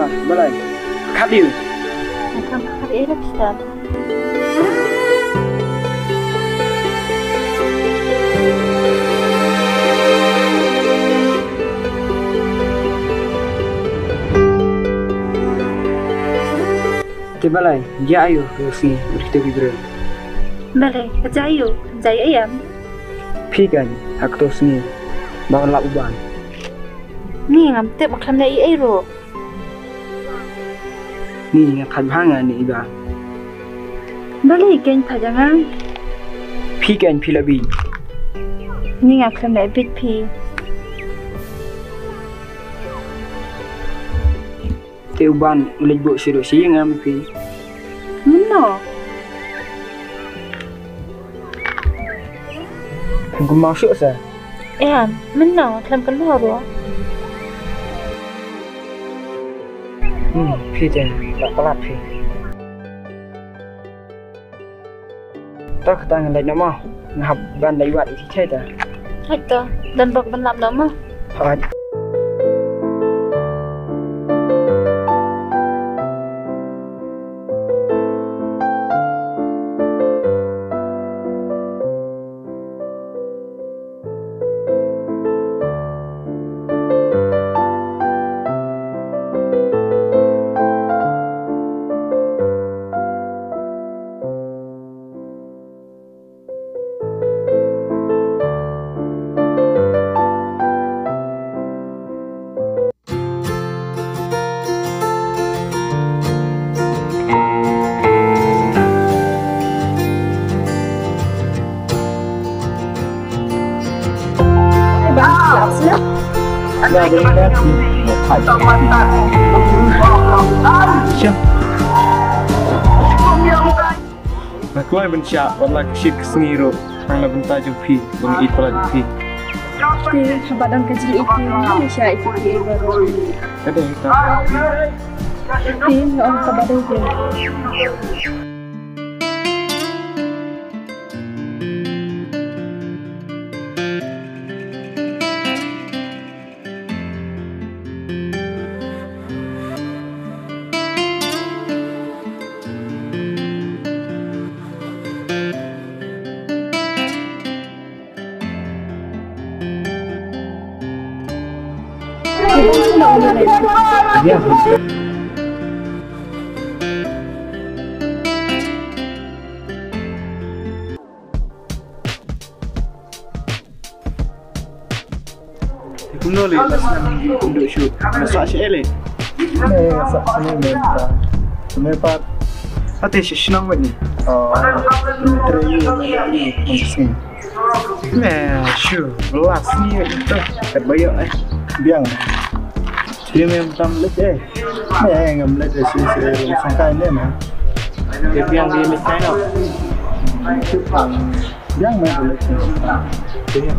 Iban, balai. Khadil. Akan hari ini kita. Balai, dia ayo si kita bibir. Balai, ajayo, jaya ayam. Pikan, aku tu sini, bawa lap uban. Ni ngam tep makam na iro. Ni ngakat hangan ni iba. Balai ken pajangan. Pikan pilabi. Ni ngakam na bit pi. Te uban lejbuk siru si ngam pi. Meno. Aku masuk sa. Ayam, meno, kelam keluar ro. Pi je, tak pelat pi. Tak tangan lagi nama, ngap ban lagi buat isi cerita. Hatta, dan bak ban lap nama. Hai. Dah boleh Siap. Aku ay bencak, wala kishik sengiro, ang labenta jeng pi, bang it pala pi. Ti, habadang kajil itu, Malaysia itu di baru. Ada kita. Ti, orang habadang dia. Ya. Kuno le untuk shoot. Masak syele. Masak sini memang. Memang ate senang banget. Terayu ni sini. Nah, sure. Belas ni itu terbayar biang. Dia memang tam leh. Ngam leh si sangkai ni mah. Dia biang dia leh kai no. Biang mah boleh. Dia.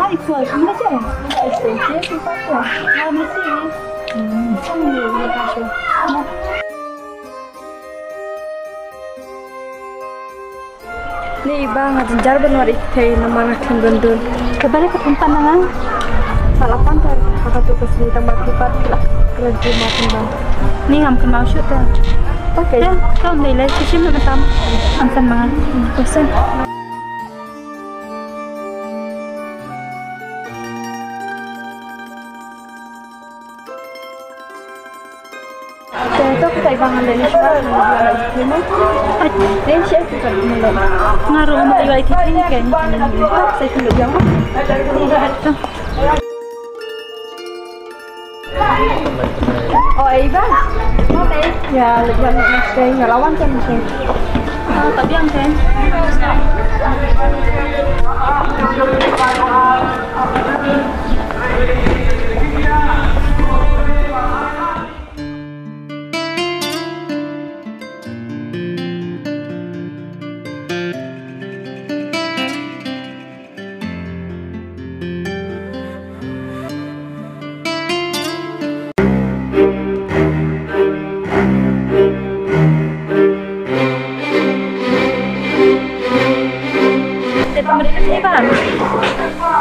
Ikut, mana je? Ikut je, apa? Mau mesti ni. Sama ni kasih. Ni bang, ada jarban warik teh nama nak kendun. Kebalik ke tempat nangan. Salah pantar, kakak tu kesini tambah kipat lah. Kerja makan bang. Ni ngam kenal shoot dah. Okey. Kau ni leh sisi mana tam? Ansan mangan. Pesan. Itu kita ibangan dari sekolah dengan dan saya juga mulai ngaruh mulai ini kan saya dulu yang oh Iban mau teh ya lebih banyak ngelawan kan mungkin tapi yang kan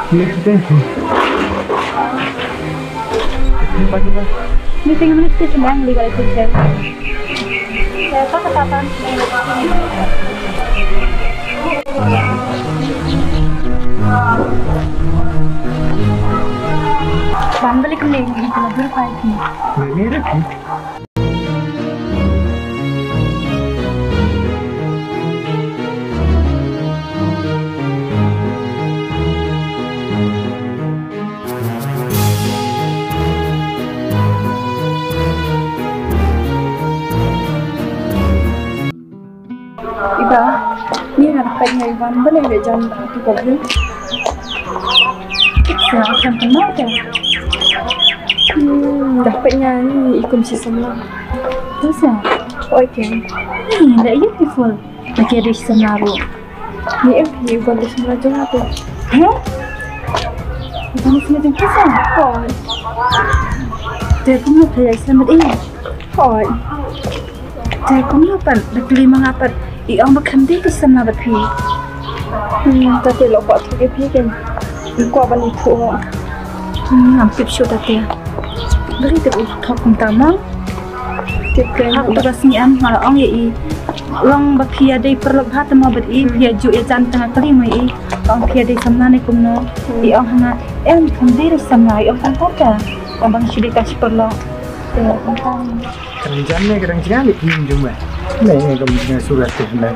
Thank you. Meeting menit itu sedang di balik kucing. Saya tak katakan. Balik ke lagi itu lebih baik. Ini lagi. Iba, ni harapannya Ivan boleh ada jam itu kabel. Saya akan kenal kan? Dapatnya ni ikut sistem lah. Terus ya? Okay. Ni dah beautiful. Macam ada sistem lalu. Ni bukan ada sistem lalu tu. Hah? Bukan sistem lalu kisah? Hoi. Dia pun nak belajar selamat ini. Hoi. Dia pun dapat berkelima mengapat. Iang berkandil di sana berpi. Tapi lupa tu berpi kan. Iku apa ni tu? Hampir sudah teh. Beri tu utak utama. Hak tugasnya malah orang ye. Orang berpi ada perlebat mau beri dia juga jantan kelima ye. Orang berpi ada sama ni kumno. Iang hana berkandil di sana. Iang kata orang sudah kasih perlu. Kadang sekali jumpa. Ini kamu dengan surat tu sebenarnya.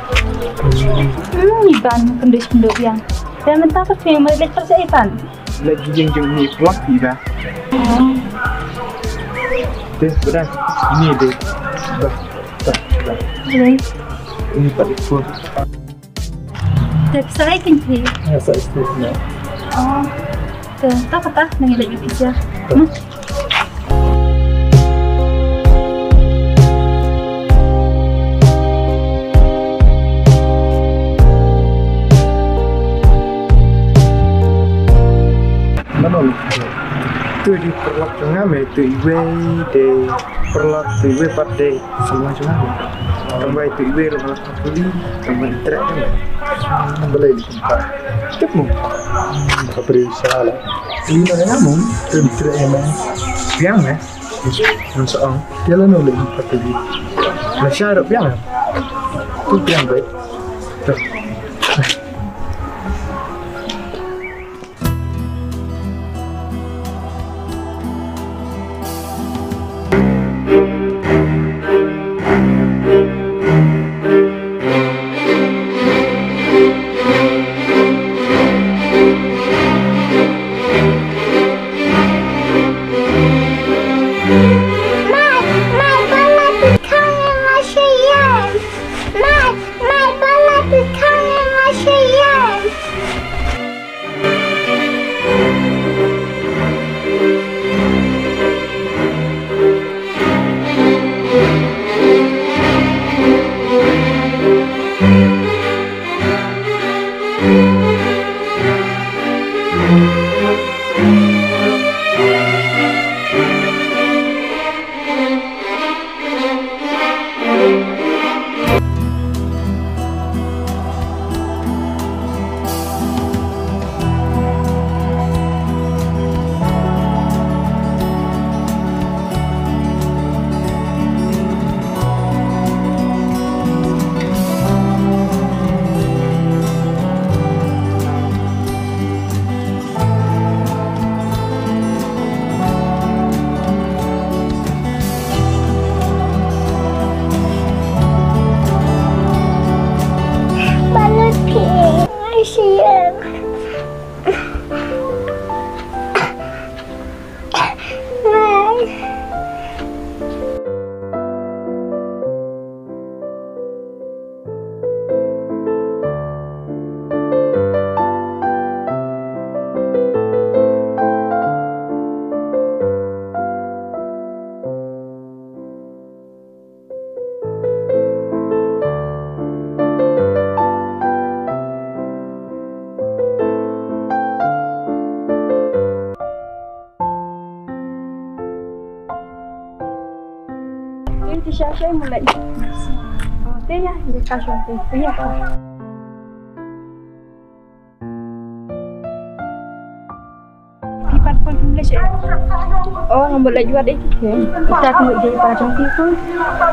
Iban pendus yang. Saya minta ke film melihat percaya Iban. Lagi jeng ni puak tidak. Deh, benar. Ini deh. Dah. Ini pada pun. Tapi saya tinggi. Ya, saya istimewa. Oh, tak apa nanti lagi kerja. Tu di perlak jangan tu iwe de perlak tu iwe pada semua jangan. Tambah itu iwe lepas puli tambah trek kan. Boleh di tempat. Cepu. Kapri salah. Ini mana kamu? Tu trek emang. Biang Yang soal dia lah nolak tempat tadi. Malaysia ada biang. Tu biang baik. Siya mulai. Oke ya, dia kasih itu ya. ni cik. Oh, ngambut lagi buat itu ke? Kita akan buat dari para jangki tu.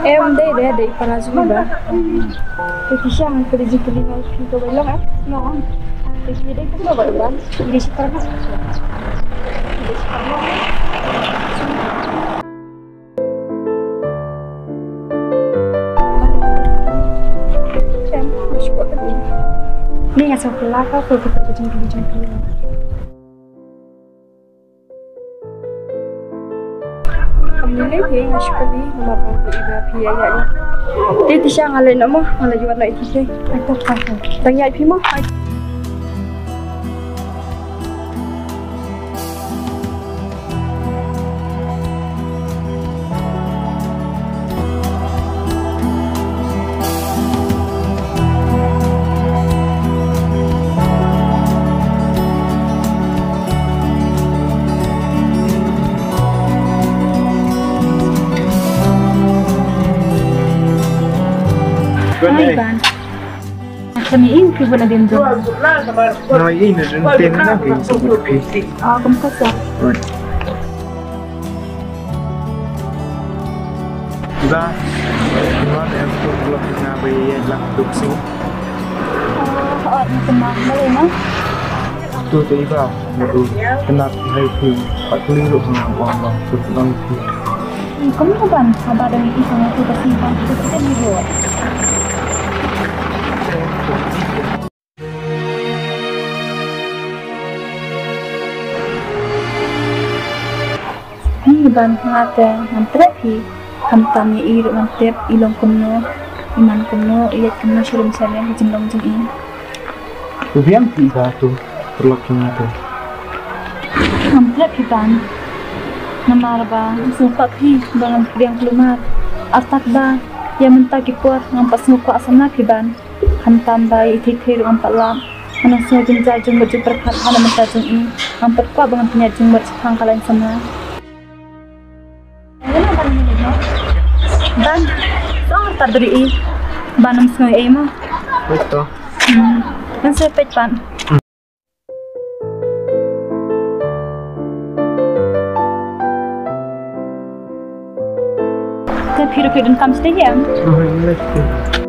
Dari para zuba. Kita siang kerja kelingan kita belong no. Jadi kita buat ban. Jadi sekarang. Ni asal pelaka kau kita jangki. Kami ni sekali mabang ko iba piya ya. Titi siya ngalay na mo, ngalay jual na iti. Ay to pa. Tangya ipi mo. Ay, ban. Kami ini kita nak dendam. No, ini nanti lagi sebut pi. Kamu kasih. Juga, mana yang tu kalau kita bayar lah duk sini. Tenang, boleh nak? Tu iba, tu kena hari tu, 40 ringgit orang tu lang tu. Kamu kapan? Abah dengan ibu sama tu pasti kan kita ni buat. Ban ngata nanti hamtami iru mantep ilong kumno iman kumno iat kumno shirum salen jemlong jeng in. Tubiang tiga tu perlakuan tu. Hampir ban namar ba suka pi bangan yang kelumat atak ba yang mentah kipur ngampas nuka asana ban hamtam ba itikir ngampak lam ana so jeng jajung baju perkat ana mentah jeng in ngampat pa bangan punya jeng bercakang kalian sana. Ban, so terdiri banam sungai ema. Betul. Kan sepet ban. Tapi hidup dan kamu sendiri ya? Oh, ini.